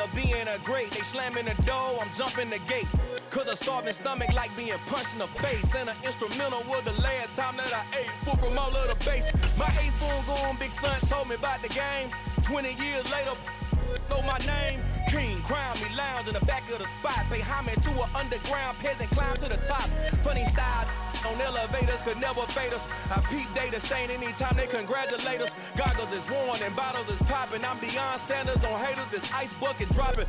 of being a great. They slamming the door, I'm jumping the gate. Cause a starving stomach like being punched in the face. And an instrumental was the last time that I ate. Food from all of the base. My ace phone going, big son told me about the game. 20 years later, know my name. King, crown me, lounge in the back of the spot. Pay homage to an underground peasant, climb to the top. Funny style on elevators could never fade us. I peep data stain anytime they congratulate us. Goggles is worn and bottles is popping. I'm beyond Sanders on haters, this ice bucket dropping.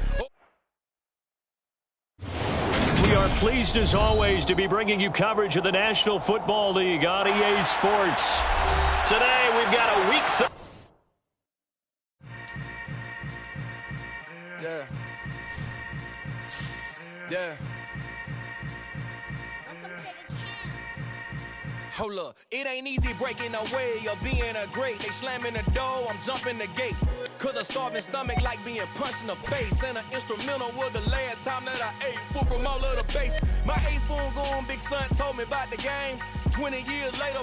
We are pleased as always to be bringing you coverage of the National Football League on EA Sports. Today we've got a week. Yeah. Hold up, it ain't easy breaking away of being a great. They slamming the door, I'm jumping the gate. Cause a starving stomach like being punched in the face. And an instrumental was the last time that I ate. Food from all of the base. My ace boom going, big son told me about the game. 20 years later,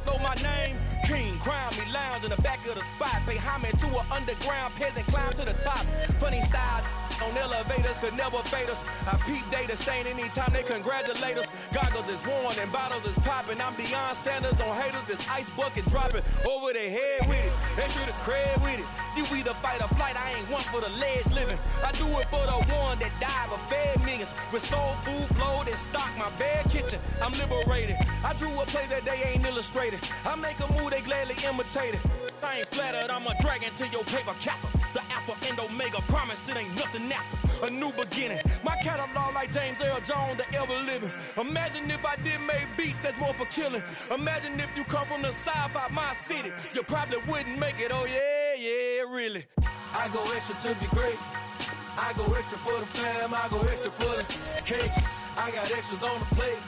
know my name. King, crown me, lounge in the back of the spot. Pay homage to an underground peasant, climb to the top. Funny style on elevators could never fade us. I peep data stain anytime they congratulate us. Goggles is worn and bottles is popping. I'm beyond Sanders on haters, this ice bucket dropping. Over their head with it, extra the cred with it. You either fight or flight, I ain't one for the ledge living. I do it for the one that died but fed millions. With soul food flowed and stock my bad kitchen. I'm liberated. I drew a play that they ain't illustrated. I make a move they gladly imitated. I ain't flattered, I'm a dragon to your paper castle. The Alpha and Omega, promise it ain't nothing after. A new beginning. My catalog like James Earl Jones, the ever living. Imagine if I did make beats that's more for killing. Imagine if you come from the south out my city. You probably wouldn't make it, oh yeah, really. I go extra to be great. I go extra for the fam, I go extra for the cake. I got extras on the plate.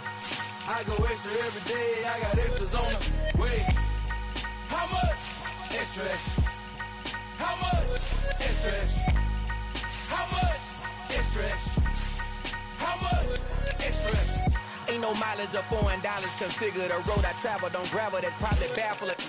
I go extra every day, I got extras on the way. How much? Extra, extra. How much? Extra, extra. How much? Extra, extra. How much? Extra, extra. Ain't no mileage of $4 configure the road I travel. Don't gravel that probably baffle it.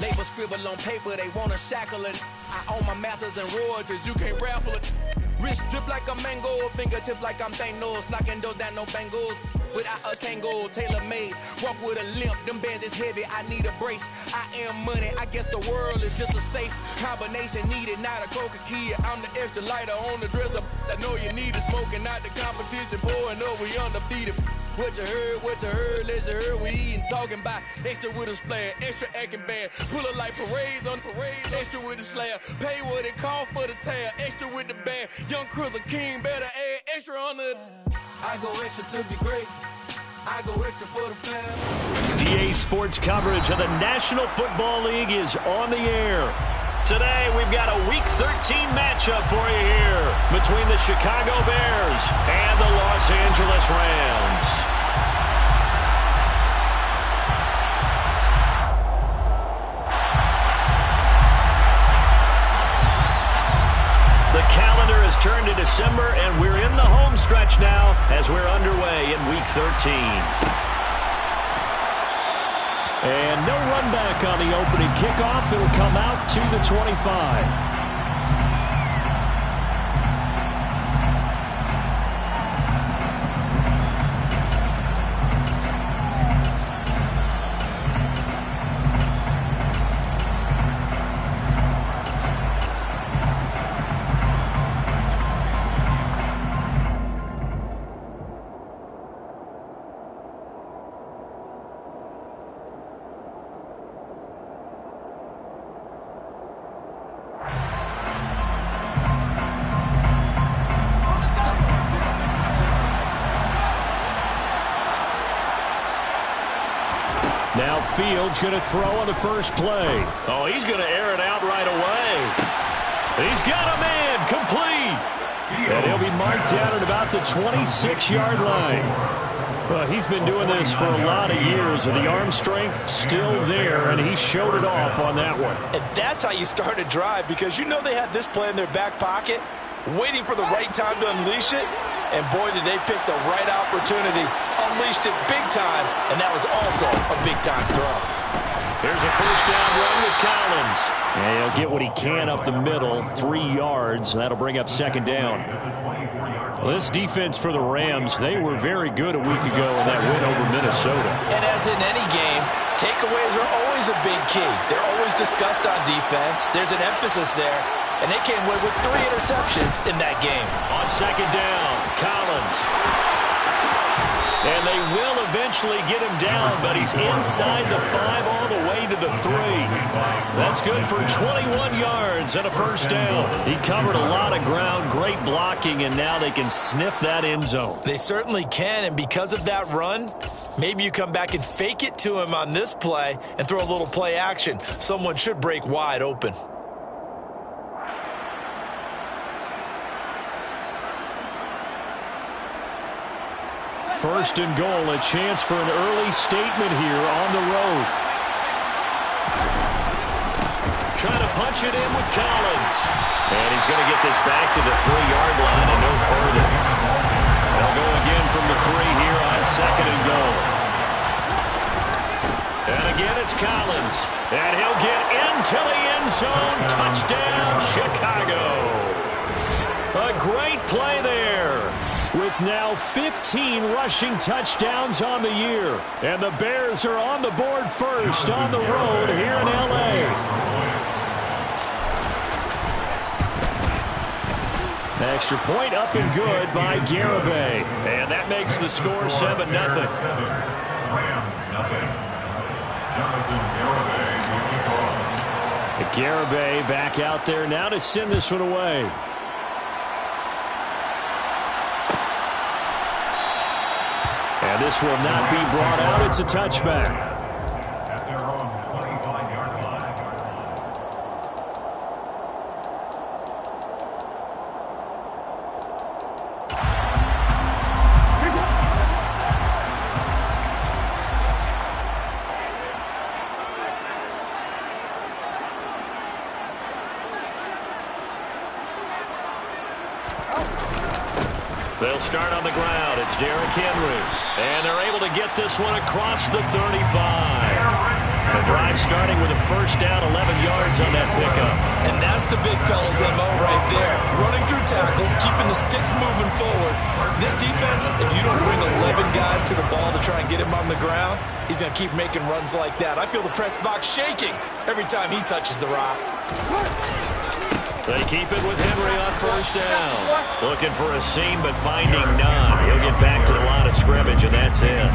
Label scribble on paper, they wanna shackle it. I own my masters and royalties, you can't raffle it. Wrist drip like a mango, fingertip like I'm Thanos. Knocking those down, no bangles. Without a Kango, tailor-made. Walk with a limp, them bands is heavy, I need a brace. I am money, I guess the world is just a safe combination needed, not a coca key. I'm the extra lighter on the dresser. I know you need it, smoking out the competition, pouring up, we undefeated. What you heard, let's heard, we eating, talking about extra with a splash, extra acting bad, pull it like parades on parades, extra with the slab, pay what it cost for the tab, extra with the band, young Chris a king, better add extra on the. I go extra to be great, I go extra for the fam. EA Sports coverage of the National Football League is on the air. Today, we've got a Week 13 matchup for you here between the Chicago Bears and the Los Angeles Rams. The calendar has turned to December, and we're in the home stretch now as we're underway in Week 13. And no run back on the opening kickoff. It'll come out to the 25. Now Fields going to throw on the first play. Oh, he's going to air it out right away. He's got a man complete. And he'll be marked down at about the 26-yard line. Well, he's been doing this for a lot of years, and the arm strength still there, and he showed it off on that one. And that's how you start a drive, because you know they had this play in their back pocket, waiting for the right time to unleash it. And boy, did they pick the right opportunity. Unleashed it big time, and that was also a big-time throw. Here's a first down run with Collins. And he'll get what he can up the middle, 3 yards. That'll bring up second down. Well, this defense for the Rams, they were very good a week ago in that win over Minnesota. And as in any game, takeaways are always a big key. They're always discussed on defense. There's an emphasis there. And they came away with 3 interceptions in that game. On second down, Collins. And they will eventually get him down, but he's inside the 5 all the way to the 3. That's good for 21 yards and a first down. He covered a lot of ground, great blocking, and now they can sniff that end zone. They certainly can, and because of that run, maybe you come back and fake it to him on this play and throw a little play action. Someone should break wide open. First and goal, a chance for an early statement here on the road. Trying to punch it in with Collins. And he's going to get this back to the 3-yard line and no further. They'll go again from the 3 here on second and goal. And again it's Collins. And he'll get into the end zone. Touchdown, Chicago. A great play there. With now 15 rushing touchdowns on the year. And the Bears are on the board first on the road here in L.A. Extra point up and good by Garibay. And that makes the score 7-0. Garibay back out there now to send this one away. And this will not be brought out. It's a touchback. At their own 25-yard line. They'll start on the ground. It's Derrick Henry. And they're able to get this one across the 35. The drive starting with a first down, 11 yards on that pickup. And that's the big fella's MO right there. Running through tackles, keeping the sticks moving forward. This defense, if you don't bring 11 guys to the ball to try and get him on the ground, he's going to keep making runs like that. I feel the press box shaking every time he touches the rock. They keep it with Henry on first down. Looking for a seam, but finding none. He'll get back to the line of scrimmage, and that's it.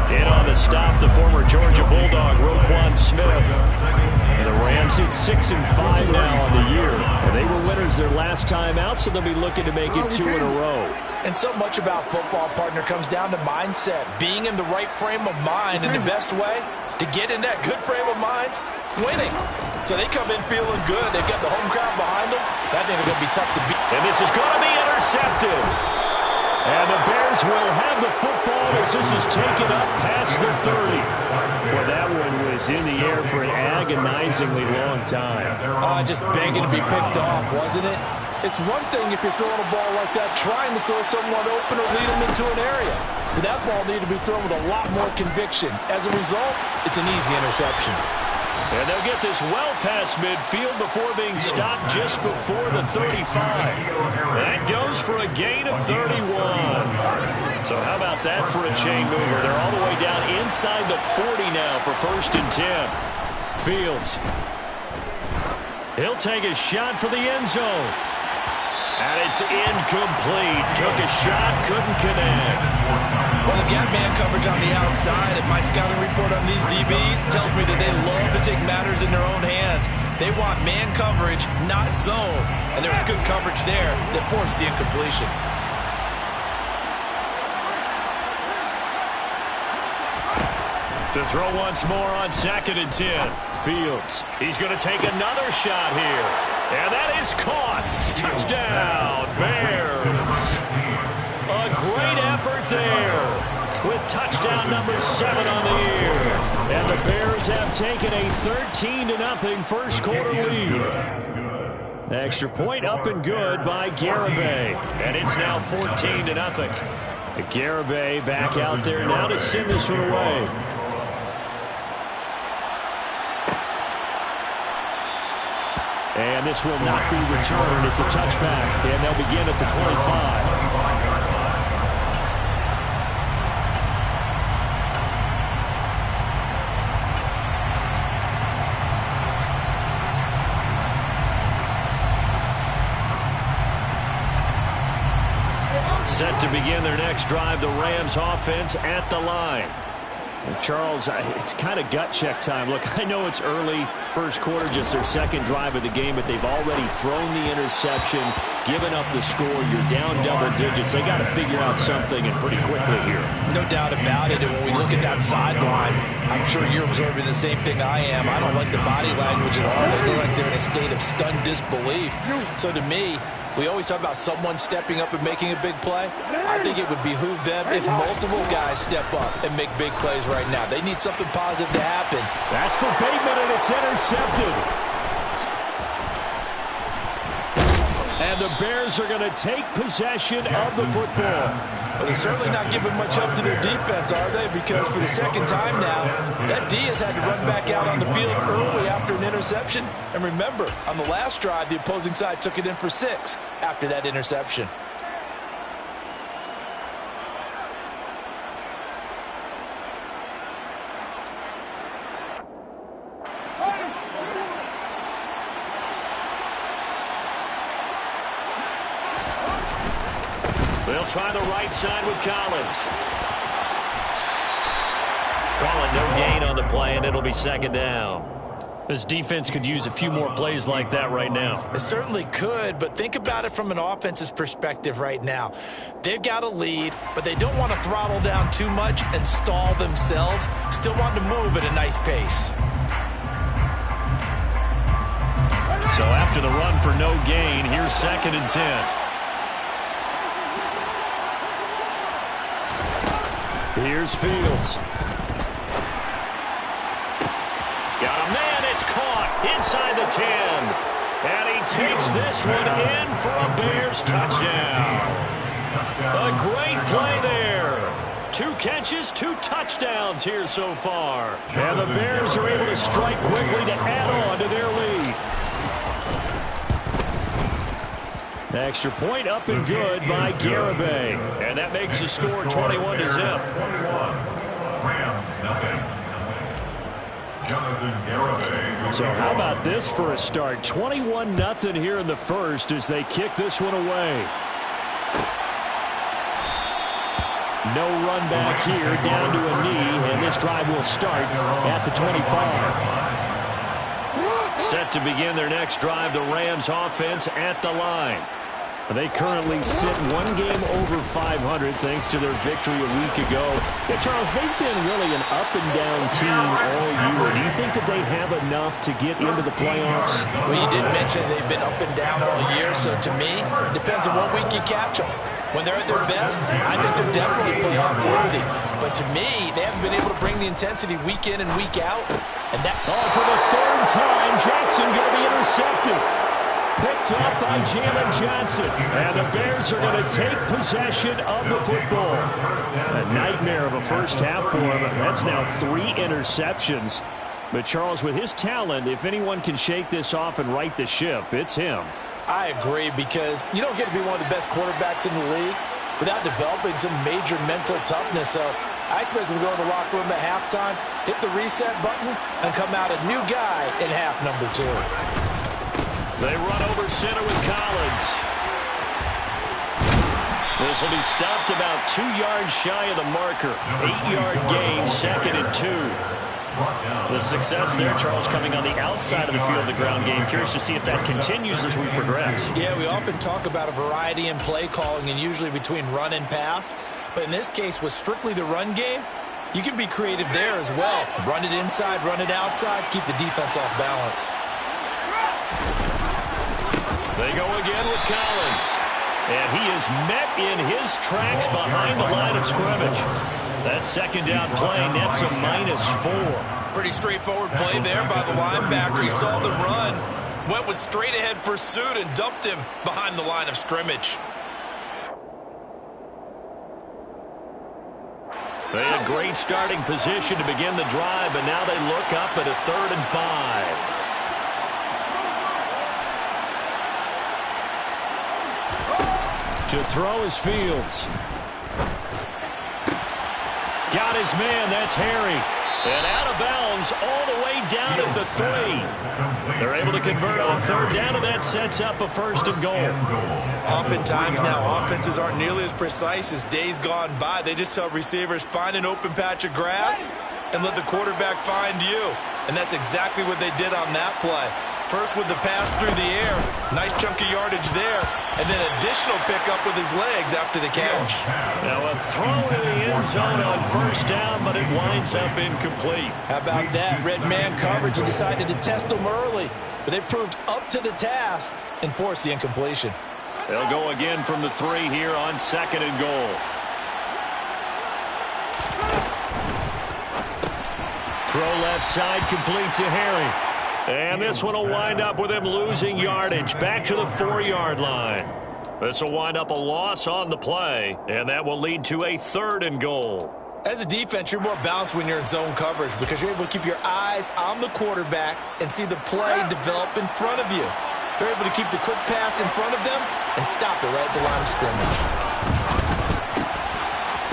In on the stop, the former Georgia Bulldog, Roquan Smith. And the Rams hit 6-5 now on the year. And they were winners their last time out, so they'll be looking to make it 2 in a row. And so much about football, partner, comes down to mindset. Being in the right frame of mind, and the best way to get in that good frame of mind, winning. So they come in feeling good. They've got the home crowd behind them. I think it's going to be tough to beat. And this is going to be intercepted. And the Bears will have the football as this is taken up past the 30. Well, that one was in the air for an agonizingly long time. Just begging to be picked off, wasn't it? It's one thing if you're throwing a ball like that, trying to throw someone open or lead them into an area. But that ball needed to be thrown with a lot more conviction. As a result, it's an easy interception. And they'll get this well past midfield before being stopped just before the 35. That goes for a gain of 31. So how about that for a chain mover? They're all the way down inside the 40 now for first and 10. Fields. He'll take a shot for the end zone. And it's incomplete. Took a shot, couldn't connect. Well, they've got man coverage on the outside, and my scouting report on these DBs tells me that they love to take matters in their own hands. They want man coverage, not zone. And there was good coverage there that forced the incompletion. To throw once more on second and 10. Fields. He's going to take another shot here. And that is caught. Touchdown, Bears. A great effort there with touchdown number 7 on the year. And the Bears have taken a 13-0 first quarter lead. Extra point up and good by Garibay. And it's now 14-0. Garibay back out there now to send this one away. And this will not be returned. It's a touchback, and they'll begin at the 25. Set to begin their next drive, the Rams offense at the line. And Charles, it's kind of gut check time. Look, I know it's early, first quarter, just their second drive of the game, but they've already thrown the interception, given up the score. You're down double digits. They got to figure out something, and pretty quickly here. No doubt about it. And when we look at that sideline, I'm sure you're observing the same thing I am. I don't like the body language at all. They look like they're in a state of stunned disbelief. So to me, we always talk about someone stepping up and making a big play. I think it would behoove them if multiple guys step up and make big plays right now. They need something positive to happen. That's for Bateman, and it's intercepted. And the Bears are going to take possession of the football. Well, they're certainly not giving much up to their defense, are they? Because for the second time now, that D has had to run back out on the field early after an interception. And remember, on the last drive, the opposing side took it in for 6 after that interception. They'll try the right side with Collins. Call it no gain on the play, and it'll be second down. This defense could use a few more plays like that right now. It certainly could, but think about it from an offense's perspective right now. They've got a lead, but they don't want to throttle down too much and stall themselves. Still want to move at a nice pace. So after the run for no gain, here's 2nd and 10. Here's Fields. Got a man, it's caught inside the 10. And he takes this one in for a Bears touchdown. A great play there. 2 catches, 2 touchdowns here so far. And the Bears are able to strike quickly to add on to their lead. The extra point up and good by Garibay. And that makes the score 21-0. So how about this for a start? 21-0 here in the first as they kick this one away. No run back here, down to a knee, and this drive will start at the 25. Set to begin their next drive, the Rams offense at the line. They currently sit 1 game over 500 thanks to their victory a week ago. Yeah, Charles, they've been really an up-and-down team all year. Do you think that they have enough to get into the playoffs? Well, you did mention they've been up and down all year, so to me, it depends on what week you catch them. When they're at their best, I think they're definitely playoff worthy. But to me, they haven't been able to bring the intensity week in and week out. And that for the 3rd time, Jackson going to be intercepted. Picked up by Jalen Johnson. And the Bears are going to take possession of the football. A nightmare of a first half for him. That's now 3 interceptions. But Charles, with his talent, if anyone can shake this off and right the ship, it's him. I agree, because you don't get to be one of the best quarterbacks in the league without developing some major mental toughness. So I expect him to go in the locker room at halftime, hit the reset button, and come out a new guy in half number 2. They run over center with Collins. This will be stopped about 2 yards shy of the marker. 8-yard gain, 2nd and 2. The success there, Charles, coming on the outside of the field, the ground game. Curious to see if that continues as we progress. Yeah, we often talk about a variety in play calling and usually between run and pass. But in this case, with strictly the run game, you can be creative there as well. Run it inside, run it outside, keep the defense off balance. They go again with Collins. And he is met in his tracks behind the line of scrimmage. That 2nd down play nets a -4. Pretty straightforward play there by the linebacker. He saw the run, went with straight-ahead pursuit, and dumped him behind the line of scrimmage. They had great starting position to begin the drive, but now they look up at a 3rd and 5. To throw is Fields. Got his man. That's Harry. And out of bounds all the way down at the 3. They're able to convert on third down, and that sets up a first and goal. Oftentimes now, offenses aren't nearly as precise as days gone by. They just tell receivers, find an open patch of grass and let the quarterback find you. And that's exactly what they did on that play. First with the pass through the air, nice chunk of yardage there, and then additional pickup with his legs after the catch. Now a throw in the end zone on first down, but it winds up incomplete. How about that? Red man coverage and decided to test them early, but they proved up to the task and forced the incompletion. They'll go again from the 3 here on second and goal. Throw left side, complete to Harry. And this one will wind up with him losing yardage back to the 4-yard line. This will wind up a loss on the play, and that will lead to a third and goal. As a defense, you're more balanced when you're in zone coverage because you're able to keep your eyes on the quarterback and see the play develop in front of you. They're able to keep the quick pass in front of them and stop it right at the line of scrimmage.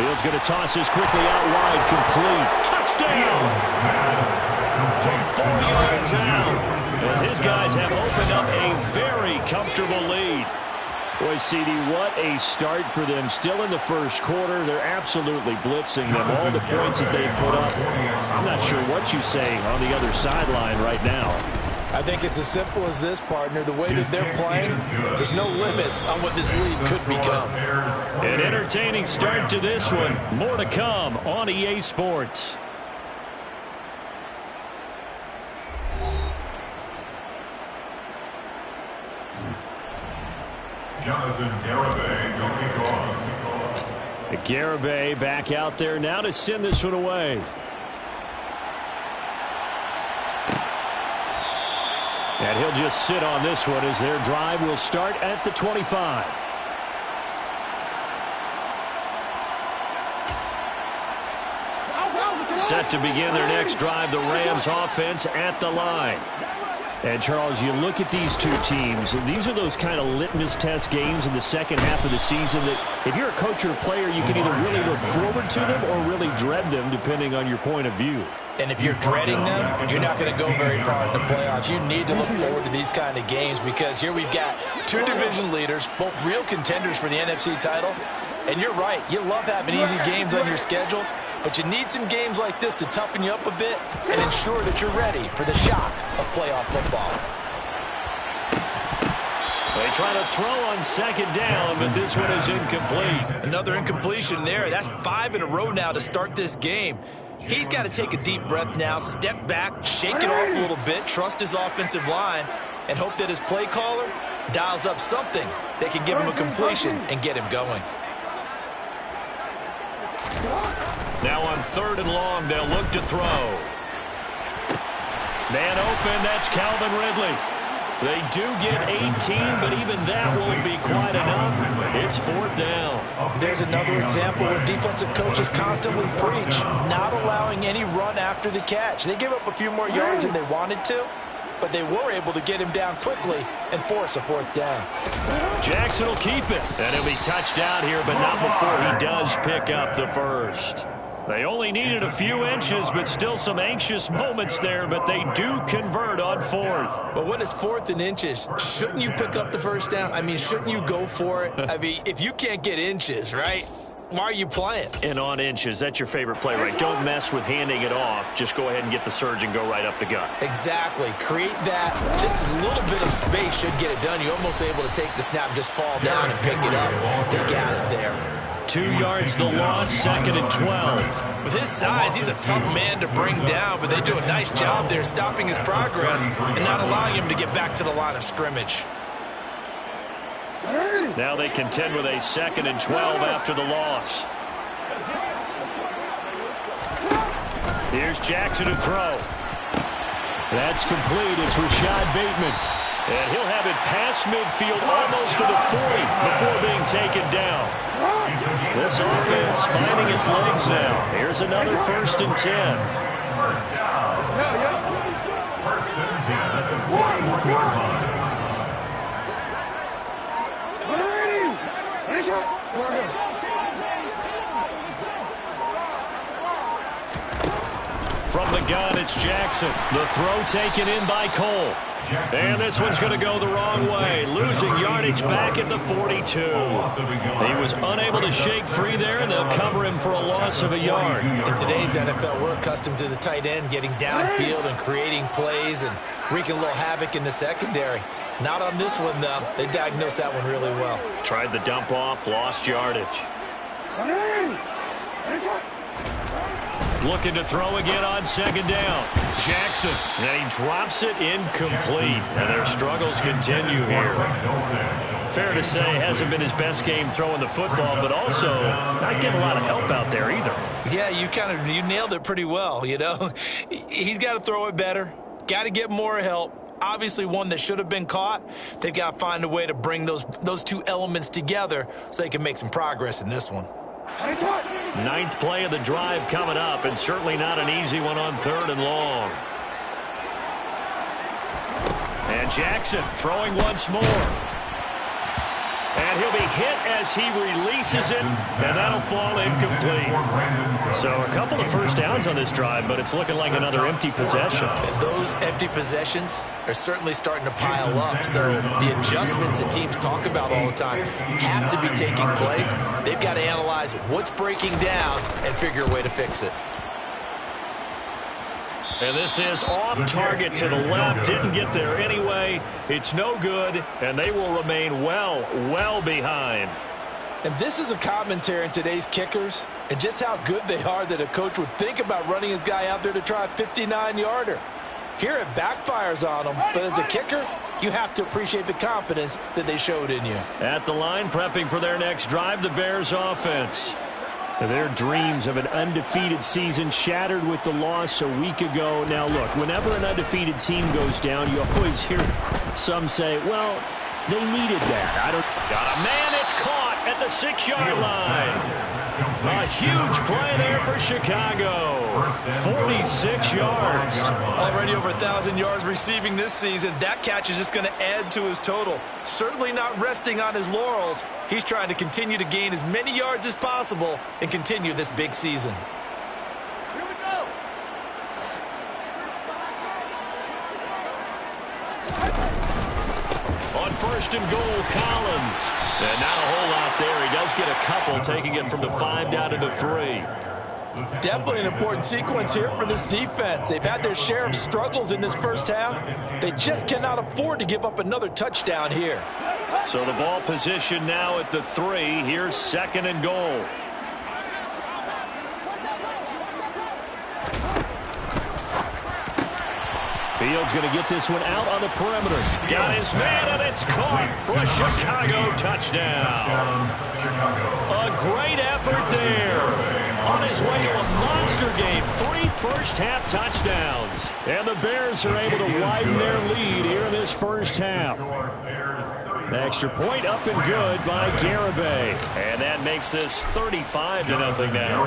Fields going to toss this quickly out wide, complete. Touchdown! From 4 yards out, as his guys have opened up a very comfortable lead. Boy, CD, what a start for them. Still in the first quarter, they're absolutely blitzing them. All the points that they've put up, I'm not sure what you say on the other sideline right now. I think it's as simple as this, partner. The way that they're playing, there's no limits on what this league could become. An entertaining start to this one. More to come on EA Sports. Jonathan Garibay will kick off. Garibay back out there now to send this one away. And he'll just sit on this one as their drive will start at the 25. Set to begin their next drive, the Rams offense at the line. And, Charles, you look at these two teams, and these are those kind of litmus test games in the second half of the season that if you're a coach or a player, you can either really look forward to them or really dread them, depending on your point of view. And if you're dreading them, you're not going to go very far in the playoffs. You need to look forward to these kind of games because here we've got two division leaders, both real contenders for the NFC title. And you're right, you love having easy games on your schedule, but you need some games like this to toughen you up a bit and ensure that you're ready for the shock of playoff football. They try to throw on second down, but this one is incomplete. Another incompletion there. That's 5 in a row now to start this game. He's got to take a deep breath now, step back, shake it off a little bit, trust his offensive line, and hope that his play caller dials up something that can give him a completion and get him going. Now on third and long, they'll look to throw. Man open, that's Calvin Ridley. They do get 18, but even that won't be quite enough. It's fourth down. There's another example where defensive coaches constantly preach, not allowing any run after the catch. They give up a few more yards than they wanted to, but they were able to get him down quickly and force a fourth down. Jackson will keep it, and he'll be touched out here, but not before he does pick up the first. They only needed a few inches, but still some anxious moments there, but they do convert on fourth. But when it's 4th and inches, shouldn't you pick up the first down? I mean, shouldn't you go for it? I mean, if you can't get inches, right, why are you playing? And on inches, that's your favorite play, right? Don't mess with handing it off. Just go ahead and get the surge and go right up the gut. Exactly. Create that. Just a little bit of space should get it done. You're almost able to take the snap, just fall down and pick it up. They got it there. 2 yards the loss, second and 12. With his size, he's a tough man to bring down, but they do a nice job there stopping his progress and not allowing him to get back to the line of scrimmage. Now they contend with a second and 12 after the loss. Here's Jackson to throw. That's complete. It's Rashad Bateman. And he'll have it past midfield almost to the 40 before being taken down. This offense finding its legs now. Here's another 1st and 10. First down. First and 10 at the 44-yard line. From the gun, it's Jackson. The throw taken in by Cole. And this one's going to go the wrong way, losing yardage back at the 42. He was unable to shake free there, and they'll cover him for a loss of a yard. In today's NFL, we're accustomed to the tight end getting downfield and creating plays and wreaking a little havoc in the secondary. Not on this one, though. They diagnosed that one really well. Tried the dump off, lost yardage. Looking to throw again on second down. Jackson, and he drops it incomplete. And their struggles continue here. Fair to say, hasn't been his best game throwing the football, but also not getting a lot of help out there either. Yeah, you nailed it pretty well, you know. He's got to throw it better. Got to get more help. Obviously one that should have been caught. They've got to find a way to bring those two elements together so they can make some progress in this one. Ninth play of the drive coming up, and certainly not an easy one on 3rd and long. And Jackson throwing once more. And he'll be hit as he releases it, and that'll fall incomplete. So a couple of first downs on this drive, but it's looking like another empty possession. And those empty possessions are certainly starting to pile up. So the adjustments that teams talk about all the time have to be taking place. They've got to analyze what's breaking down and figure a way to fix it. And this is off target to the left. Didn't get there anyway. It's no good, and they will remain well behind. And this is a commentary in today's kickers and just how good they are that a coach would think about running his guy out there to try a 59-yarder. Here it backfires on them, but as a kicker, you have to appreciate the confidence that they showed in you. At the line, prepping for their next drive, the Bears offense. Their dreams of an undefeated season shattered with the loss a week ago. Now, look, whenever an undefeated team goes down, you always hear some say, well, they needed that. Got a man, it's caught at the 6-yard line. A huge play there for Chicago. 46 yards. Already over 1,000 yards receiving this season. That catch is just going to add to his total. Certainly not resting on his laurels. He's trying to continue to gain as many yards as possible and continue this big season. Here we go. On 1st and goal, Collins. And not a whole lot there. He does get a couple, taking it from the 5 down to the 3. Definitely an important sequence here for this defense. They've had their share of struggles in this first half. They just cannot afford to give up another touchdown here. So the ball position now at the 3. Here's 2nd and goal. Fields going to get this one out on the perimeter. Got his man, and it's caught for a Chicago touchdown. A great effort there. On his way to a monster game. 3 first-half touchdowns. And the Bears are able to widen their lead here in this first half. The extra point up and good by Garibay. And that makes this 35-0 now.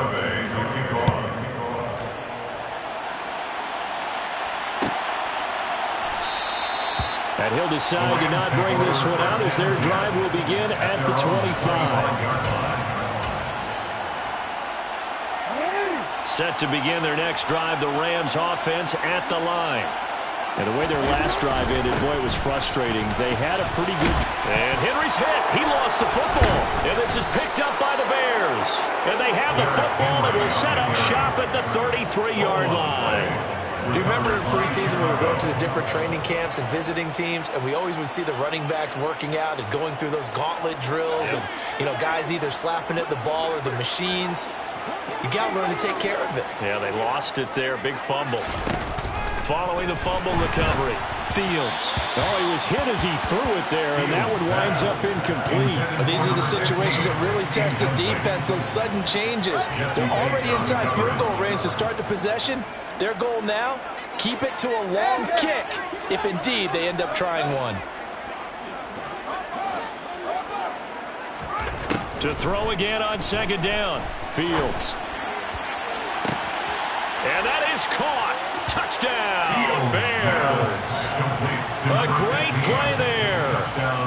And he'll decide to not bring this one out as their drive will begin at the 25. Set to begin their next drive, the Rams offense at the line. And the way their last drive ended, boy, it was frustrating. They had a pretty good... And Henry's hit. He lost the football. And this is picked up by the Bears. And they have the football that will set up shop at the 33-yard line. Do you remember in preseason when we were going to the different training camps and visiting teams, and we always would see the running backs working out and going through those gauntlet drills and, you know, guys either slapping at the ball or the machines. You got to learn to take care of it. Yeah, they lost it there. Big fumble. Following the fumble recovery, Fields. Oh, he was hit as he threw it there, and that one winds up incomplete. But these are the situations that really test the defense, those sudden changes. They're already inside field goal range to start the possession. Their goal now, keep it to a long kick, if indeed they end up trying one. To throw again on 2nd down, Fields. And that is caught. Touchdown, Bears. A great play there.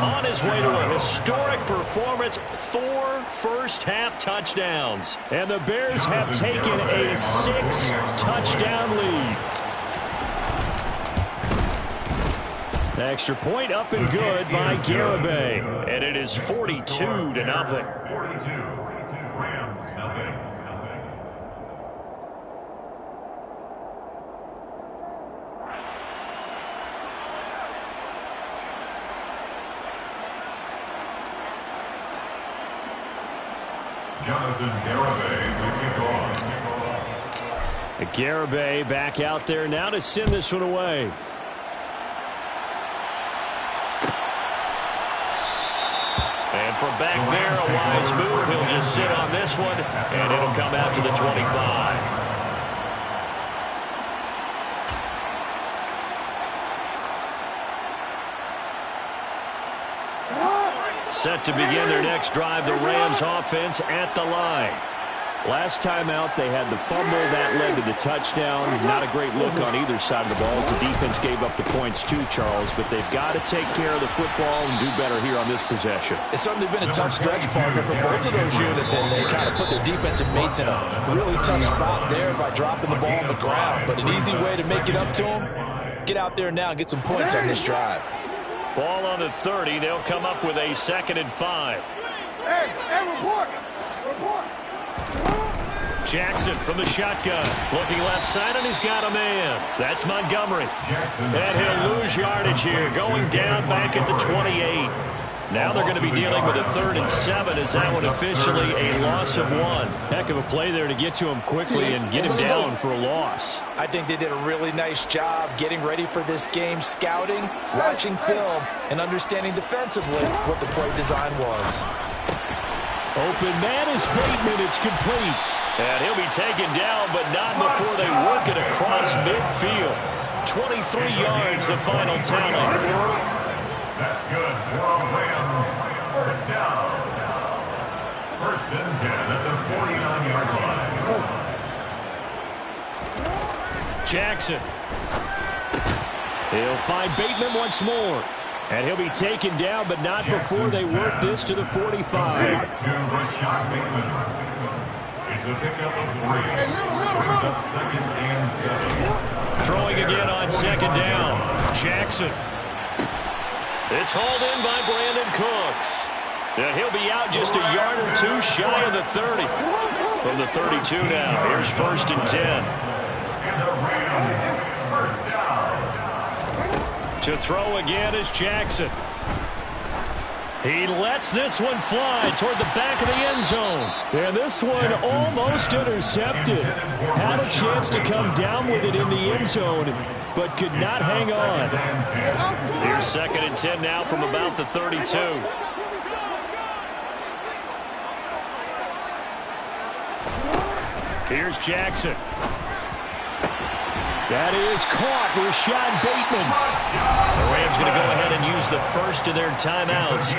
On his his way to a historic performance, 4 first-half touchdowns. And the Bears have taken a 6-touchdown lead. Extra point up and good by Garibay. And it is 42-0. 42. Rams, nothing. Jonathan Garibay to kick off. Garibay back out there now to send this one away. And from back there, a wise move. He'll just sit on this one, and it'll come out to the 25. Set to begin their next drive, the Rams offense at the line. Last time out, they had the fumble. That led to the touchdown. Not a great look on either side of the ball as the defense gave up the points too, Charles. But they've got to take care of the football and do better here on this possession. It's certainly been a tough stretch, partner, for both of those units, and they kind of put their defensive mates in a really tough spot there by dropping the ball on the ground. But an easy way to make it up to them, get out there now and get some points on this drive. Ball on the 30. They'll come up with a 2nd and 5. Hey, report! Jackson from the shotgun. Looking left side, and he's got a man. That's Montgomery. And he'll lose yardage here, going down back at the 28. Now they're going to be dealing with a 3rd and 7 as that one officially a loss of 1. Heck of a play there to get to him quickly and get him down for a loss. I think they did a really nice job getting ready for this game, scouting, watching film, and understanding defensively what the play design was. Open man is Bateman. It's complete. And he'll be taken down, but not before they work it across midfield. 23 yards, the final tally. That's good for Rams. First down. 1st and 10 at the 49-yard line. Jackson. He'll find Bateman once more. And he'll be taken down, but not before they work this to the 45. Back to Rashad Bateman. It's a pickup of 3. Brings up 2nd and 7. Throwing again on 2nd down. Jackson. It's hauled in by Brandon Cooks. And he'll be out just a yard or 2 shy of the 30. From the 32 now. Here's 1st and 10. And the Rams, first down. To throw again is Jackson. He lets this one fly toward the back of the end zone. And this one almost intercepted. Had a chance to come down with it in the end zone, but could not hang on. Here's 2nd and 10 now from about the 32. Here's Jackson. That is caught. Rashad Bateman. The Rams going to go ahead and use the first of their timeouts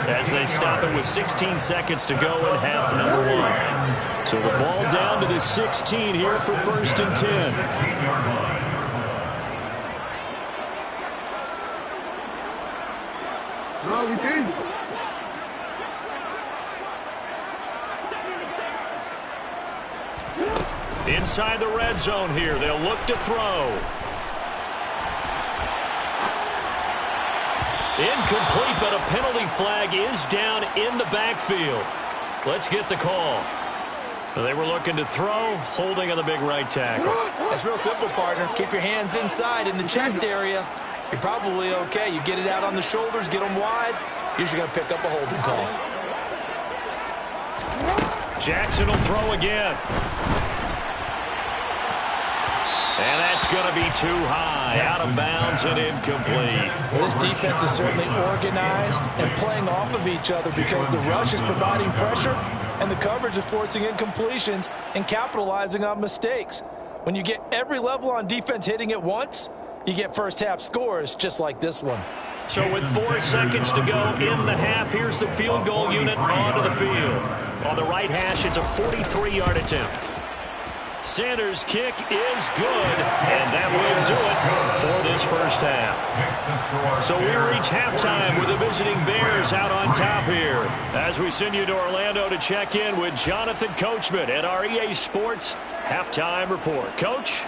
as they stop it with 16 seconds to go in half number 1. So the ball down to the 16 here for 1st and 10. We see. Inside the red zone here. They'll look to throw. Incomplete, but a penalty flag is down in the backfield. Let's get the call. They were looking to throw, holding on the big right tackle. That's real simple, partner. Keep your hands inside in the chest area. You're probably okay. You get it out on the shoulders, get them wide. Usually going to pick up a holding call. Jackson will throw again. And that's going to be too high, out of bounds and incomplete. Well, this defense is certainly organized and playing off of each other because the rush is providing pressure and the coverage is forcing incompletions and capitalizing on mistakes. When you get every level on defense hitting at once, you get first half scores just like this one. So with 4 seconds to go in the half, here's the field goal unit onto the field. On the right hash, it's a 43-yard attempt. Sanders' kick is good, and that will do it for this first half. So we reach halftime with the visiting Bears out on top here. As we send you to Orlando to check in with Jonathan Coachman at our EA Sports Halftime Report. Coach?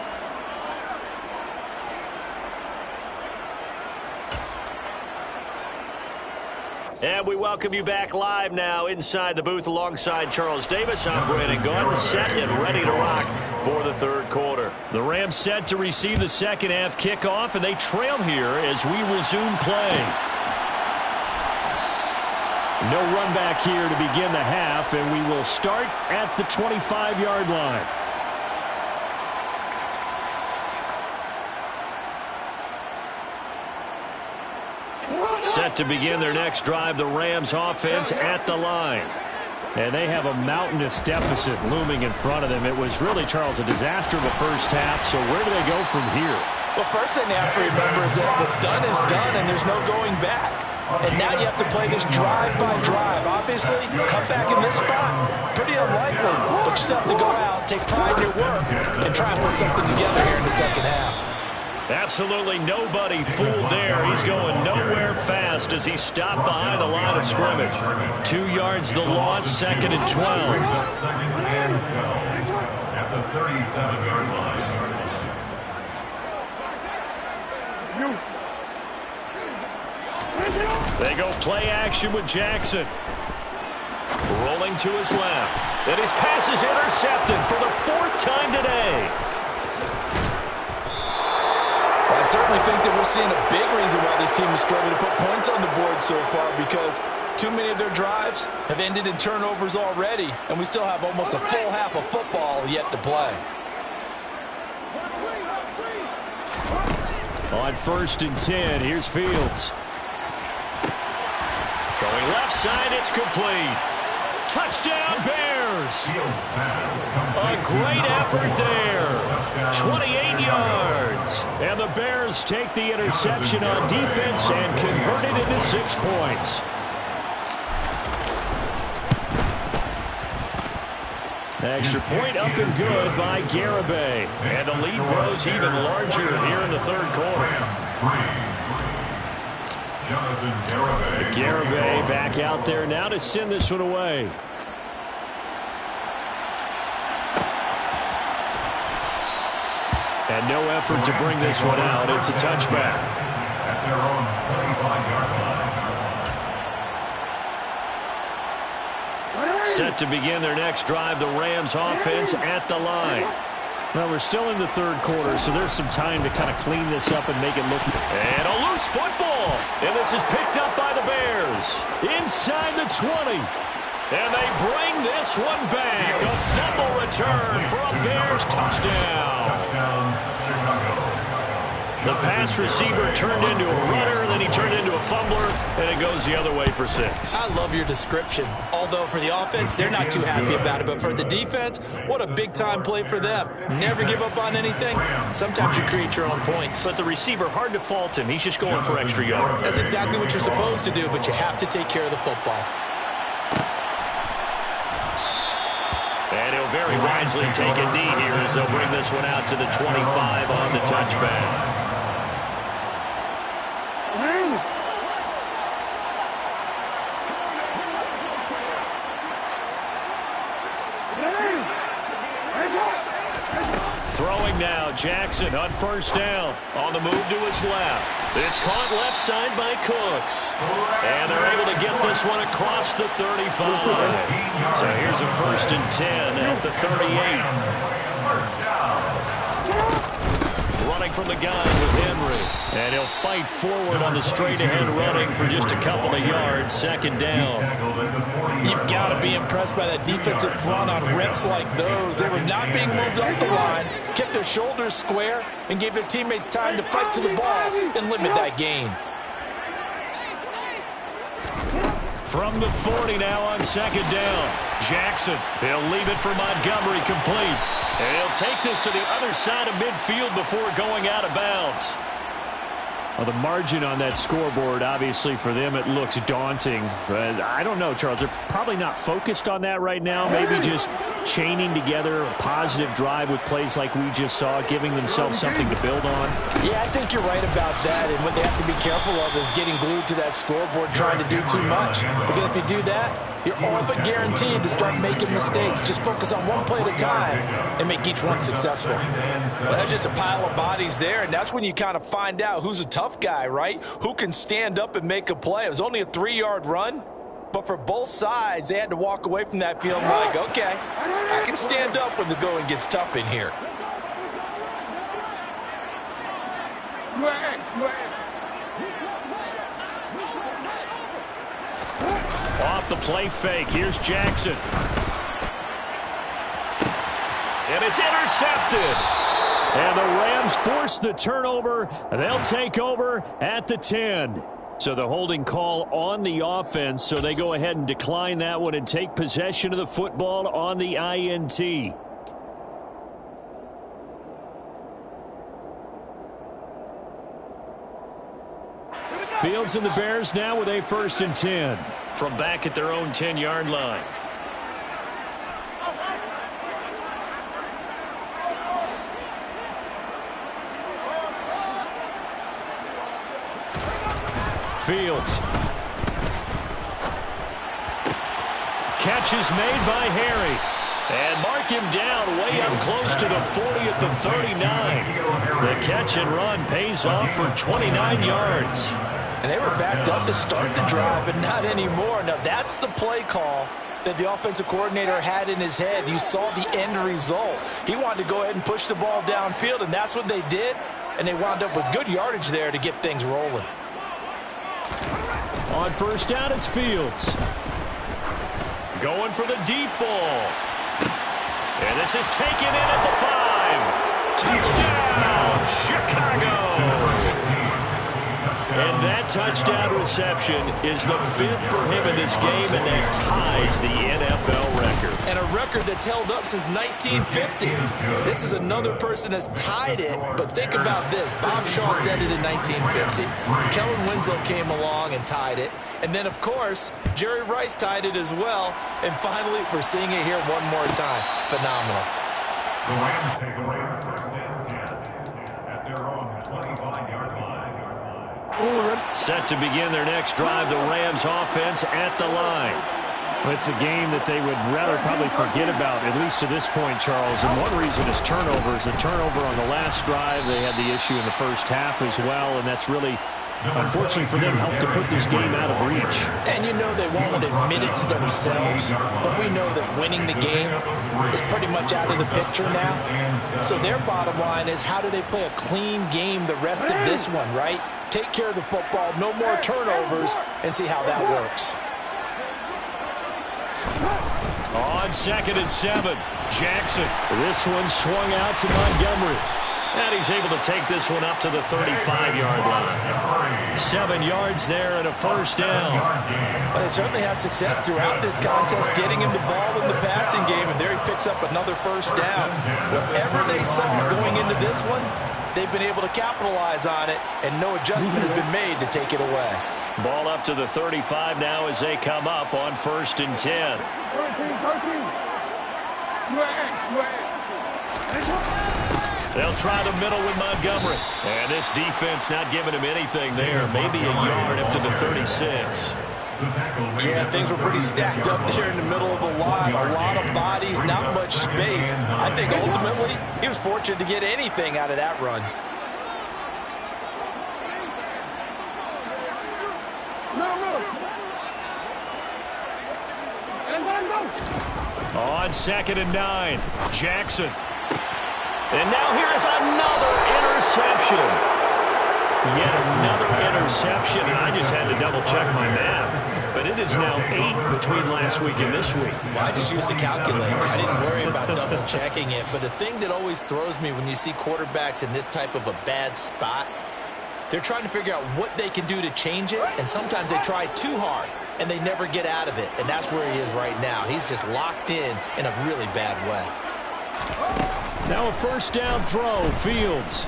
And we welcome you back live now inside the booth alongside Charles Davis. I'm Brandon Gordon, set and ready to rock for the third quarter. The Rams set to receive the second half kickoff, and they trail here as we resume play. No run back here to begin the half, and we will start at the 25-yard line. Set to begin their next drive, the Rams offense at the line. And they have a mountainous deficit looming in front of them. It was really, Charles, a disaster in the first half. So where do they go from here? Well, first thing they have to remember is that what's done is done, and there's no going back. And now you have to play this drive by drive. Obviously, come back in this spot, pretty unlikely. But you still have to go out, take pride in your work, and try and put something together here in the second half. Absolutely nobody fooled there. He's going nowhere fast as he stopped behind the line of scrimmage. 2 yards the loss, second and 12. Second and 12 at the 37-yard line. They go play action with Jackson. Rolling to his left. And his pass is intercepted for the 4th time today. I certainly think that we're seeing a big reason why this team is struggling to put points on the board so far, because too many of their drives have ended in turnovers already, and we still have almost a full half of football yet to play. On 1st and 10, here's Fields. Throwing left side, it's complete. Touchdown, Bears! A great effort there. 28 yards. And the Bears take the interception on defense and convert it into 6 points. Extra point up and good by Garibay. And the lead grows even larger here in the third quarter. Garibay back out there now to send this one away. And no effort to bring this one out. It's a touchback. At their own 25-yard line. Set to begin their next drive, the Rams offense at the line. Well, we're still in the third quarter, so there's some time to kind of clean this up and make it look. And a loose football. And this is picked up by the Bears. Inside the 20. And they bring this one back. A fumble return for a Bears touchdown. The pass receiver turned into a runner, then he turned into a fumbler, and it goes the other way for 6. I love your description. Although for the offense, they're not too happy about it. But for the defense, what a big-time play for them. Never give up on anything. Sometimes you create your own points. But the receiver, hard to fault him. He's just going for extra yards. That's exactly what you're supposed to do, but you have to take care of the football. And he'll very wisely take a knee here as they'll bring this one out to the 25 on the touchback. Throwing now, Jackson on 1st down. On the move to his left. It's caught left side by Cooks. And they're able to get this one across the 35. So here's a 1st and 10 at the 38. First down. Running from the gun with Henry. And he'll fight forward on the straight-ahead running for just a couple of yards. 2nd down. You've got to be impressed by that defensive front on reps like those. They were not being moved off the line, kept their shoulders square, and gave their teammates time to fight to the ball and limit that gain. From the 40 now on 2nd down. Jackson, he'll leave it for Montgomery complete. And he'll take this to the other side of midfield before going out of bounds. Well, the margin on that scoreboard, obviously for them, it looks daunting. But I don't know, Charles. They're probably not focused on that right now. Maybe just chaining together a positive drive with plays like we just saw, giving themselves something to build on? Yeah, I think you're right about that. And what they have to be careful of is getting glued to that scoreboard trying to do too much. Because if you do that, you're all but guaranteed to start making mistakes. Just focus on one play at a time and make each one successful. Well, that's just a pile of bodies there, and that's when you kind of find out who's a tough guy, right? Who can stand up and make a play. It was only a 3-yard run, but for both sides, they had to walk away from that feeling like, okay, I can stand up when the going gets tough in here. Off the play fake, here's Jackson. And it's intercepted. And the Rams force the turnover. They'll take over at the 10. So the holding call on the offense, so they go ahead and decline that one and take possession of the football on the INT. Fields and the Bears now with a 1st and 10 from back at their own 10-yard line. Fields. Catch is made by Harry. And mark him down way up close to the 40 at the 39. The catch and run pays off for 29 yards. And they were backed up to start the drive, but not anymore. Now, that's the play call that the offensive coordinator had in his head. You saw the end result. He wanted to go ahead and push the ball downfield, and that's what they did. And they wound up with good yardage there to get things rolling. On 1st down, it's Fields. Going for the deep ball. And this is taken in at the 5. Touchdown, Chicago. And that touchdown reception is the 5th for him in this game, and that ties the NFL record. And a record that's held up since 1950. This is another person that's tied it, but think about this. Bob Shaw said it in 1950. Kellen Winslow came along and tied it. And then, of course, Jerry Rice tied it as well. And finally, we're seeing it here one more time. Phenomenal. The Rams take away 1st and 10 at their own 25-yard line. Set to begin their next drive, the Rams offense at the line. It's a game that they would rather probably forget about, at least to this point, Charles. And one reason is turnovers. A turnover on the last drive. They had the issue in the first half as well, and that's really, unfortunately for them, helped to put this game out of reach. And you know they won't admit it to themselves, but we know that winning the game is pretty much out of the picture now. So their bottom line is, how do they play a clean game the rest of this one, right? Take care of the football, no more turnovers, and see how that works. On 2nd and 7, Jackson. This one swung out to Montgomery. And he's able to take this one up to the 35-yard line. 7 yards there and a 1st down. Well, they certainly had success throughout this contest, getting him the ball in the passing game, and there he picks up another 1st down. Whatever they saw going into this one, they've been able to capitalize on it, and no adjustment has been made to take it away. Ball up to the 35 now as they come up on 1st and 10. 13. They'll try the middle with Montgomery. And this defense not giving him anything there. Maybe a yard up to the 36. Yeah, things were pretty stacked up there in the middle of the line. A lot of bodies, not much space. I think ultimately he was fortunate to get anything out of that run. On 2nd and 9, Jackson. And now here is another interception. Yet another interception, and I just had to double-check my math. But it is now 8 between last week and this week. Well, I just used the calculator. I didn't worry about double-checking it. But the thing that always throws me when you see quarterbacks in this type of a bad spot, they're trying to figure out what they can do to change it, and sometimes they try too hard, and they never get out of it. And that's where he is right now. He's just locked in a really bad way. Now a 1st down throw, Fields.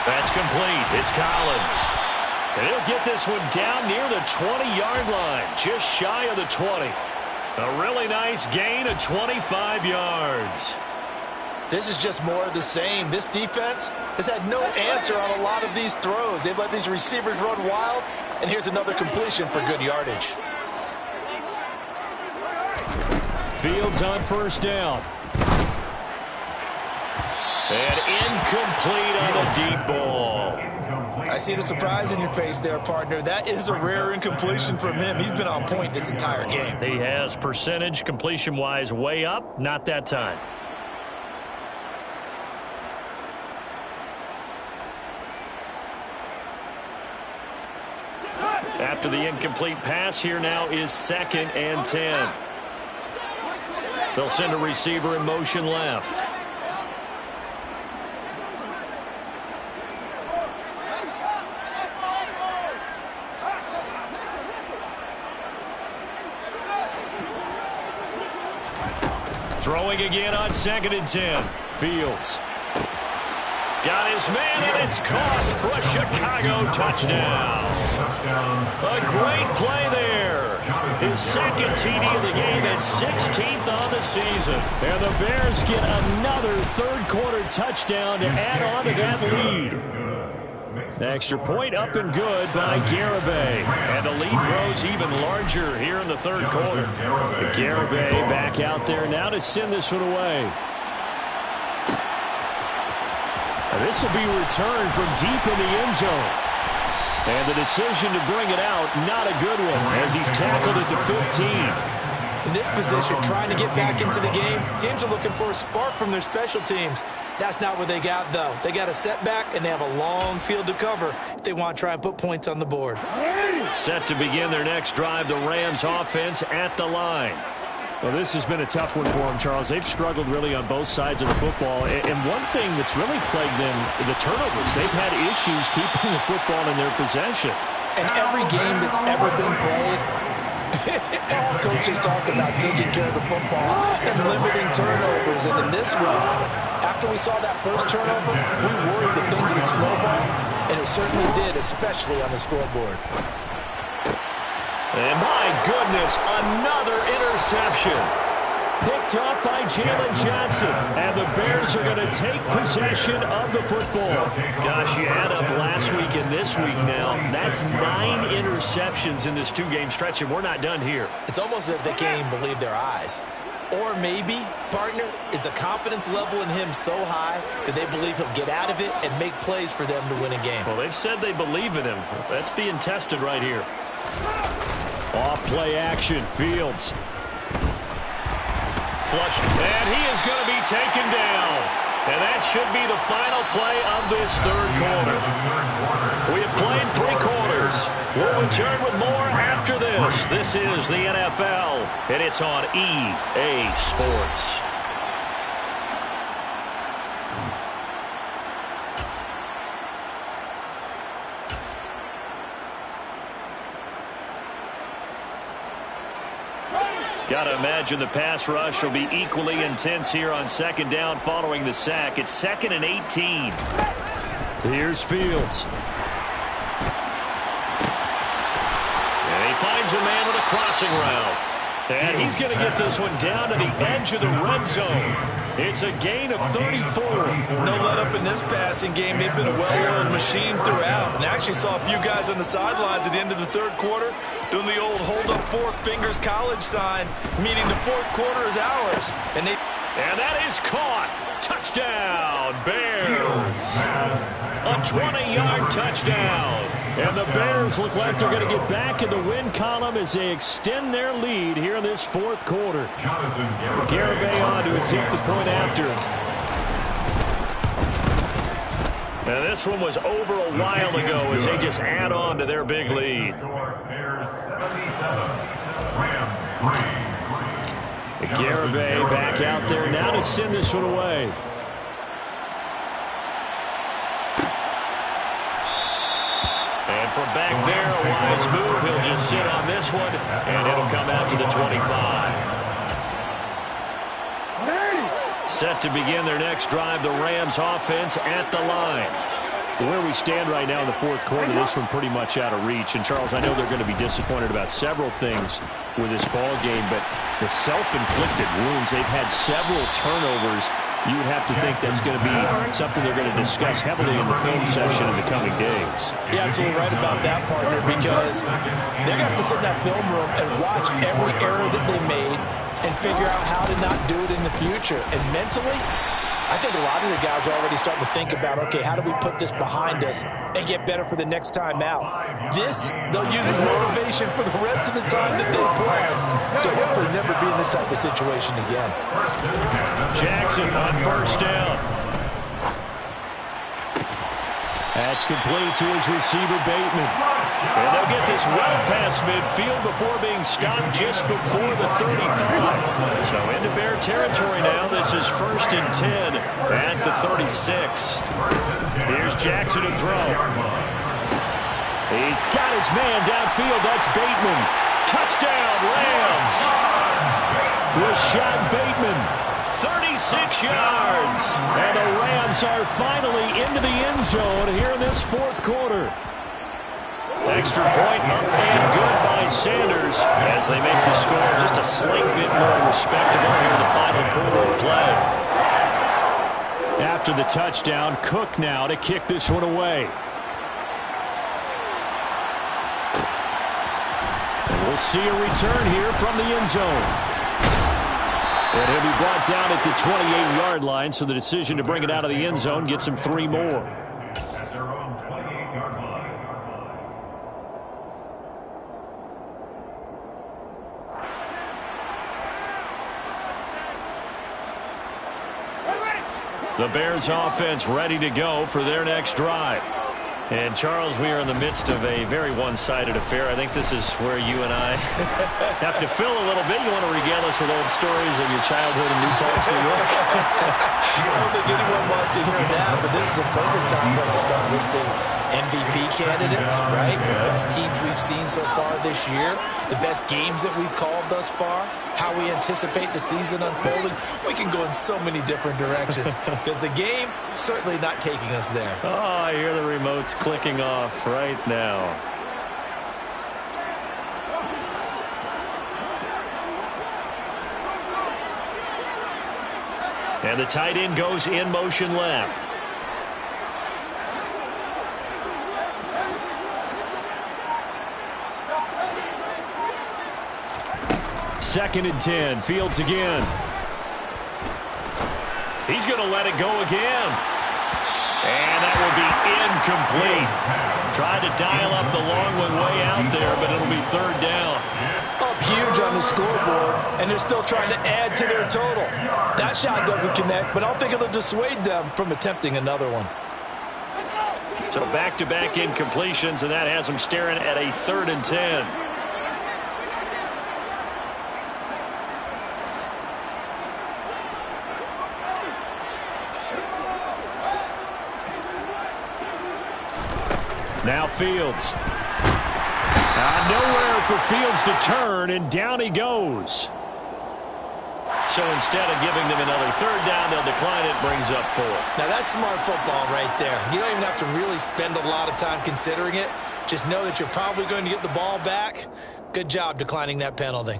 That's complete. It's Collins. And he'll get this one down near the 20-yard line, just shy of the 20. A really nice gain of 25 yards. This is just more of the same. This defense has had no answer on a lot of these throws. They've let these receivers run wild, and here's another completion for good yardage. Fields on first down. And incomplete on the deep ball. I see the surprise in your face there, partner. That is a rare incompletion from him. He's been on point this entire game. He has percentage completion-wise way up. Not that time. After the incomplete pass, here now is 2nd and 10. They'll send a receiver in motion left. Throwing again on 2nd and 10. Fields. Got his man, and it's caught for a Chicago touchdown. A great play there. His 2nd TD of the game and 16th on the season. And the Bears get another third-quarter touchdown to add on to that lead. Extra point up and good by Garibay. And the lead grows even larger here in the third quarter. Garibay back out there now to send this one away. This will be returned from deep in the end zone. And the decision to bring it out, not a good one, as he's tackled at the 15. In this position, trying to get back into the game, teams are looking for a spark from their special teams. That's not what they got, though. They got a setback, and they have a long field to cover if they want to try and put points on the board. Set to begin their next drive, the Rams offense at the line. Well, this has been a tough one for them, Charles. They've struggled really on both sides of the football. And one thing that's really plagued them, the turnovers. They've had issues keeping the football in their possession. And every game that's ever been played, all coaches talk about taking care of the football and limiting turnovers. And in this one, after we saw that first turnover, we worried that things would snowball, and it certainly did, especially on the scoreboard. And my goodness, another interception. Picked up by Jalen Johnson. And the Bears are going to take possession of the football. Gosh, you add up last week and this week now. That's 9 interceptions in this 2-game stretch, and we're not done here. It's almost as if they can't even believe their eyes. Or maybe, partner, is the confidence level in him so high that they believe he'll get out of it and make plays for them to win a game. Well, they've said they believe in him. That's being tested right here. Off play action, Fields. Flushed, and he is going to be taken down. And that should be the final play of this third quarter. We have played 3 quarters. We'll return with more after this. This is the NFL, and it's on EA Sports. Got to imagine the pass rush will be equally intense here on 2nd down following the sack. It's 2nd and 18. Here's Fields. And he finds a man with a crossing route. And he's going to get this one down to the edge of the red zone. It's a gain of 34. No let up in this passing game. They've been a well-oiled machine throughout. And I actually saw a few guys on the sidelines at the end of the third quarter doing the old hold up 4 fingers college sign, meaning the fourth quarter is ours. And that is caught. Touchdown, Bears. A 20-yard touchdown. And the Bears look like they're going to get back in the win column as they extend their lead here in this fourth quarter. Garibay on to attempt the point after. Now this one was over a while ago as they just add on to their big lead. Garibay back out there now to send this one away. And from back there, a wise move. He'll just sit on this one, and it'll come out to the 25. Set to begin their next drive, the Rams offense at the line. Where we stand right now in the fourth quarter, this one pretty much out of reach. And, Charles, I know they're going to be disappointed about several things with this ball game, but the self-inflicted wounds, they've had several turnovers. You would have to think that's going to be something they're going to discuss heavily in the film session in the coming days. You're absolutely right about that, partner, because they're going to have to sit in that film room and watch every error that they made and figure out how to not do it in the future. And mentally, I think a lot of the guys are already starting to think about, okay, how do we put this behind us and get better for the next time out? This, they'll use as motivation for the rest of the time that they play to hopefully never be in this type of situation again. Jackson on first down. That's complete to his receiver, Bateman. And they'll get this well past midfield before being stopped just before the 35. So into Bear territory now. This is 1st and 10 at the 36. Here's Jackson to throw. He's got his man downfield. That's Bateman. Touchdown, Rams. Rashad Bateman. 36 yards. And the Rams are finally into the end zone here in this fourth quarter. Extra point up and good by Sanders as they make the score just a slight bit more respectable here in the final quarter of play. After the touchdown, Cook now to kick this one away. And we'll see a return here from the end zone. And he'll be brought down at the 28-yard line, so the decision to bring it out of the end zone gets him 3 more. At their own 28-yard line. The Bears offense ready to go for their next drive. And, Charles, we are in the midst of a very one-sided affair. I think this is where you and I have to fill a little bit. You want to regale us with old stories of your childhood in New Paltz, New York? I don't think anyone wants to hear that, but this is a perfect time for us to start listing MVP candidates, right? The best teams we've seen so far this year, the best games that we've called thus far, how we anticipate the season unfolding. We can go in so many different directions because the game certainly not taking us there. Oh, I hear the remotes clicking off right now. And the tight end goes in motion left. Second and 10. Fields again. He's going to let it go again. And that will be incomplete. Tried to dial up the long one way out there, but it'll be 3rd down. Up huge on the scoreboard, and they're still trying to add to their total. That shot doesn't connect, but I don't think it'll dissuade them from attempting another one. So back-to-back incompletions, and that has them staring at a 3rd and 10. Now Fields. Nowhere for Fields to turn, and down he goes. So instead of giving them another 3rd down, they'll decline it, brings up 4. Now that's smart football right there. You don't even have to really spend a lot of time considering it. Just know that you're probably going to get the ball back. Good job declining that penalty.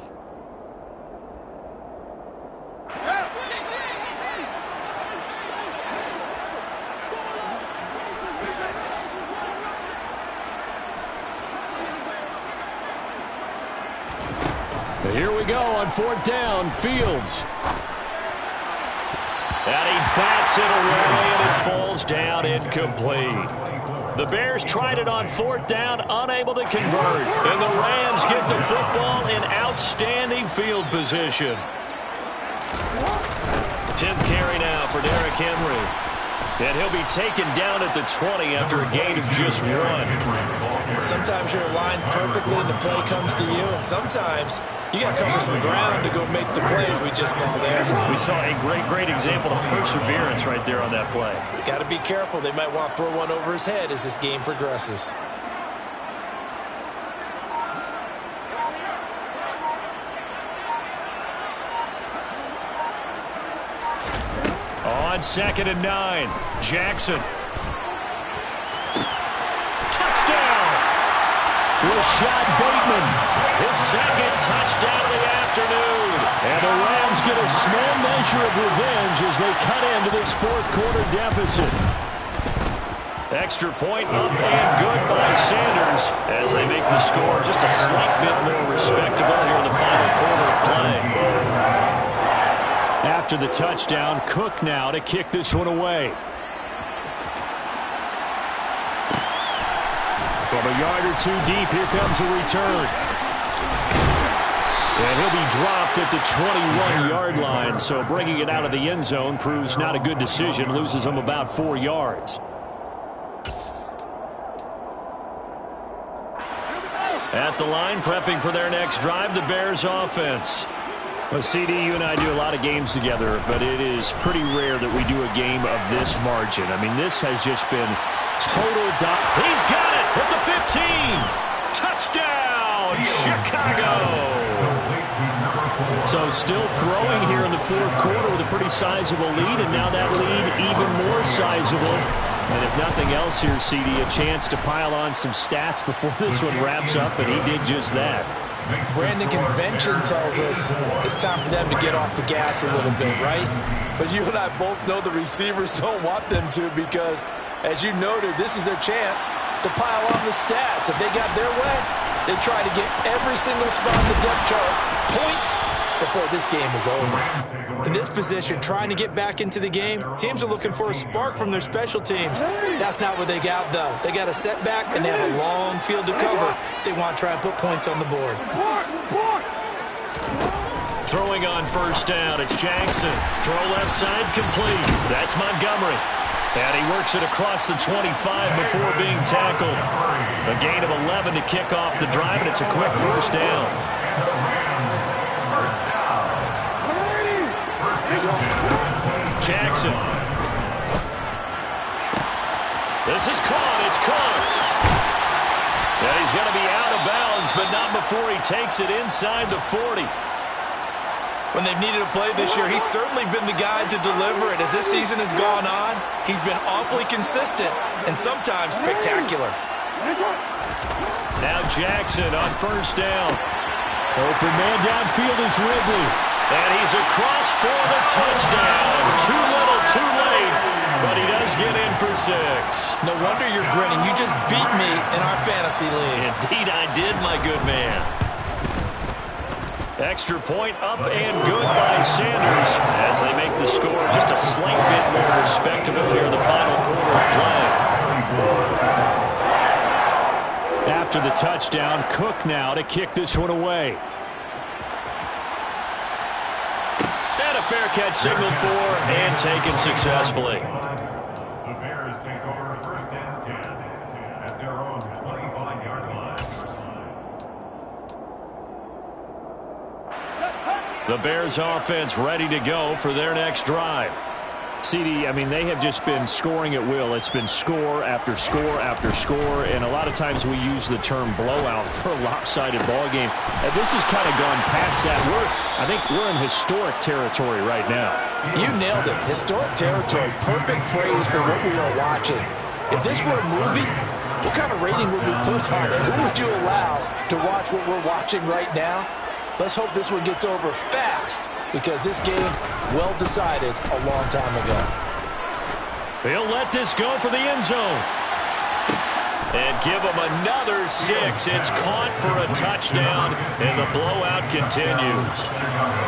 Here we go on 4th down. Fields. And he bats it away, and it falls down incomplete. The Bears tried it on 4th down, unable to convert. And the Rams get the football in outstanding field position. 10th carry now for Derrick Henry. And he'll be taken down at the 20 after a gain of just 1. Sometimes you're aligned perfectly and the play comes to you, and sometimes you got to cover some ground to go make the plays we just saw there. We saw a great example of perseverance right there on that play. Got to be careful. They might want to throw one over his head as this game progresses. On 2nd and 9, Jackson. Rashad Bateman. His second touchdown of the afternoon. And the Rams get a small measure of revenge as they cut into this fourth quarter deficit. Extra point up and good by Sanders as they make the score just a slight bit more respectable here in the final quarter of play. After the touchdown, Cook now to kick this one away. From a yard or two deep, here comes the return. And he'll be dropped at the 21-yard line, so bringing it out of the end zone proves not a good decision, loses him about 4 yards. At the line, prepping for their next drive, the Bears offense. Well, CD, you and I do a lot of games together, but it is pretty rare that we do a game of this margin. I mean, this has just been total He's got it at the 15. Touchdown, Chicago. So still throwing here in the fourth quarter with a pretty sizable lead, and now that lead even more sizable. And if nothing else here, CD, a chance to pile on some stats before this one wraps up, and he did just that. Brandon, convention tells us it's time for them to get off the gas a little bit, right? But you and I both know the receivers don't want them to because, as you noted, this is their chance to pile on the stats. If they got their way, they try to get every single spot in the depth chart points before this game is over. In this position, trying to get back into the game, teams are looking for a spark from their special teams. That's not what they got, though. They got a setback, and they have a long field to cover if they want to try and put points on the board. Throwing on first down, it's Jackson. Throw left side, complete. That's Montgomery. And he works it across the 25 before being tackled. A gain of 11 to kick off the drive, and it's a quick first down. Jackson. This is caught. It's Cooks. And he's going to be out of bounds, but not before he takes it inside the 40. When they've needed a play this year, he's certainly been the guy to deliver it. As this season has gone on, he's been awfully consistent and sometimes spectacular. Now Jackson on first down. Open man downfield is Ridley. And he's across for the touchdown. Too little, too late. But he does get in for 6. No wonder you're grinning. You just beat me in our fantasy league. Indeed I did, my good man. Extra point up and good by Sanders as they make the score just a slight bit more respectable here in the final quarter of play. After the touchdown, Cook now to kick this one away. And a fair catch signaled for and taken successfully. The Bears take over first and 10 at their own 25-yard line. The Bears offense ready to go for their next drive. CD, I mean, they have just been scoring at will. It's been score after score after score, and a lot of times we use the term blowout for a lopsided ball game. And this has kind of gone past that. I think we're in historic territory right now. You nailed it. Historic territory. Perfect phrase for what we are watching. If this were a movie, what kind of rating would we put on it? Who would you allow to watch what we're watching right now? Let's hope this one gets over fast because this game, well decided a long time ago. He'll let this go for the end zone. And give him another 6. It's caught for a touchdown, and the blowout continues.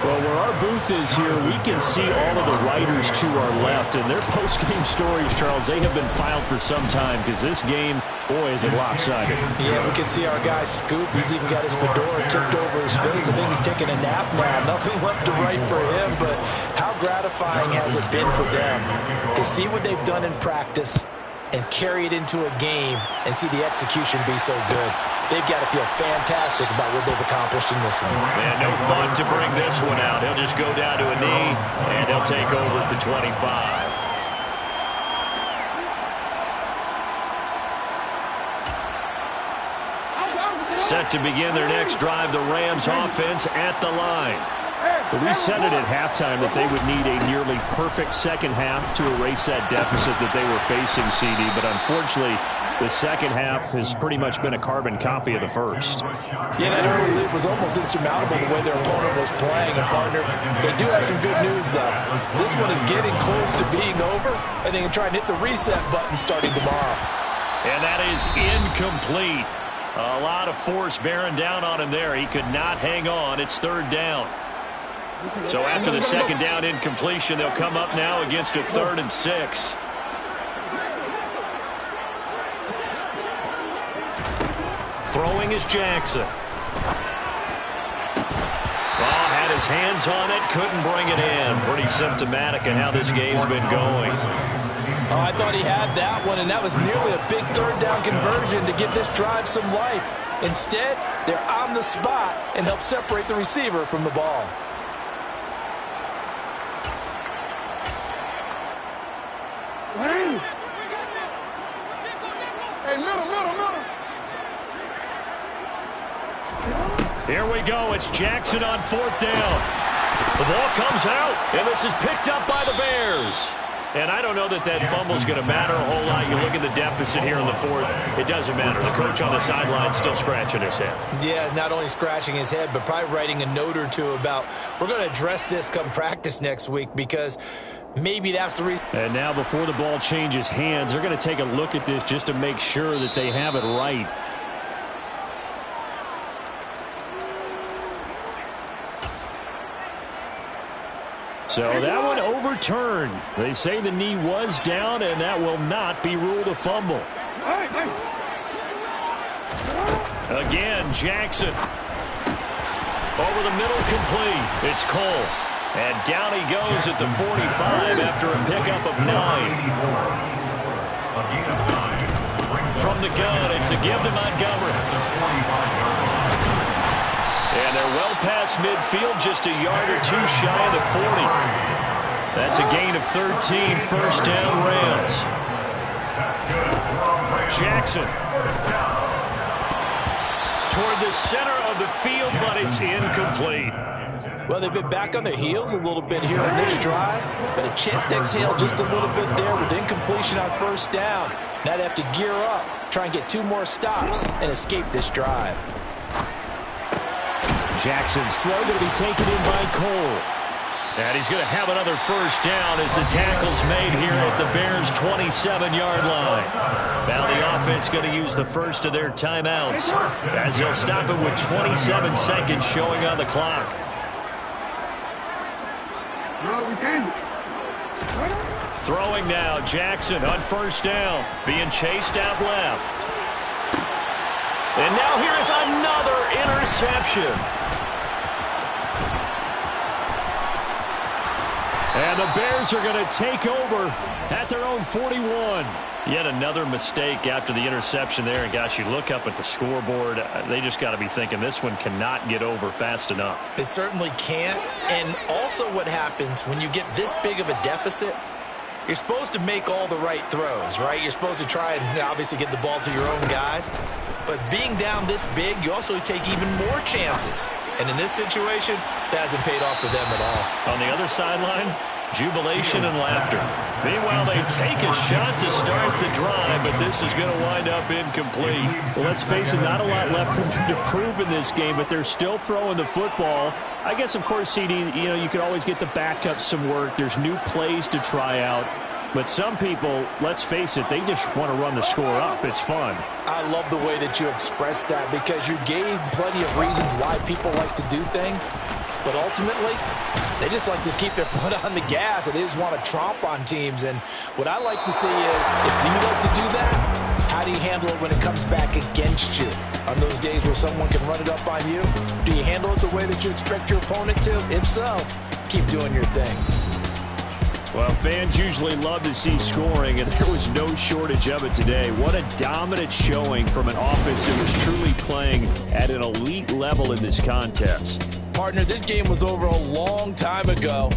Well, where our booth is here, we can see all of the writers to our left, and their post-game stories, Charles, they have been filed for some time because this game, boy, is it lopsided. Yeah, we can see our guy Scoop. He's even got his fedora tipped over his face. I think he's taking a nap now. Nothing left to write for him, but how gratifying has it been for them to see what they've done in practice and carry it into a game and see the execution be so good. They've got to feel fantastic about what they've accomplished in this one. And no thought to bring this one out. He'll just go down to a knee, and he'll take over at the 25. Set to begin their next drive, the Rams offense at the line. But we said it at halftime that they would need a nearly perfect second half to erase that deficit that they were facing, CD. But unfortunately, The second half has pretty much been a carbon copy of the first. Yeah, that early lead was almost insurmountable the way their opponent was playing. And, partner, they do have some good news, though. This one is getting close to being over, and they can try and hit the reset button starting tomorrow. And that is incomplete. A lot of force bearing down on him there. He could not hang on. It's third down. So after the second down incompletion, they'll come up now against a 3rd and 6. Throwing is Jackson. Had his hands on it, couldn't bring it in. Pretty symptomatic in how this game's been going. Oh, I thought he had that one, and that was nearly a big third down conversion to give this drive some life. Instead, they're on the spot and help separate the receiver from the ball. Here we go. It's Jackson on 4th down. The ball comes out, and this is picked up by the Bears. And I don't know that fumble's going to matter a whole lot. You look at the deficit here in the 4th. It doesn't matter. The coach on the sideline still scratching his head. Yeah, not only scratching his head, but probably writing a note or two about, we're going to address this come practice next week, because maybe that's the reason. And now before the ball changes hands, they're going to take a look at this just to make sure that they have it right. So that one overturned. They say the knee was down, and that will not be ruled a fumble. Again, Jackson. Over the middle, complete. It's Cole. And down he goes at the 45 after a pickup of 9. From the gun, it's a give to Montgomery. And they're well past midfield, just a yard or two shy of the 40. That's a gain of 13, first down Rams. Jackson. Toward the center of the field, but it's incomplete. Well, they've been back on their heels a little bit here on this drive, but a chance to exhale just a little bit there with incompletion on first down. Now they have to gear up, try and get 2 more stops, and escape this drive. Jackson's throw going to be taken in by Cole. And he's going to have another first down as the tackle's made here at the Bears' 27-yard line. Now the offense going to use the first of their timeouts as they'll stop it with 27 seconds showing on the clock. Throwing now, Jackson on first down, being chased out left. And now here is another interception. And the Bears are going to take over at their own 41. Yet another mistake after the interception there. And, gosh, you look up at the scoreboard, they just got to be thinking this one cannot get over fast enough. It certainly can't. And also what happens when you get this big of a deficit, you're supposed to make all the right throws, right? You're supposed to try and obviously get the ball to your own guys. But being down this big, you also take even more chances. And in this situation, that hasn't paid off for them at all. On the other sideline, jubilation and laughter. Meanwhile, they take a shot to start the drive, but this is going to wind up incomplete. Well, let's face it, not a lot left for them to prove in this game, but they're still throwing the football. I guess, of course, CD, you could always get the backup some work. There's new plays to try out. But some people, let's face it, they just want to run the score up. It's fun. I love the way that you expressed that, because you gave plenty of reasons why people like to do things. But ultimately, they just like to keep their foot on the gas, and they just want to tromp on teams. And what I like to see is, if you like to do that, how do you handle it when it comes back against you? On those days where someone can run it up on you, do you handle it the way that you expect your opponent to? If so, keep doing your thing. Well, fans usually love to see scoring, and there was no shortage of it today. What a dominant showing from an offense that was truly playing at an elite level in this contest. Partner, this game was over a long time ago.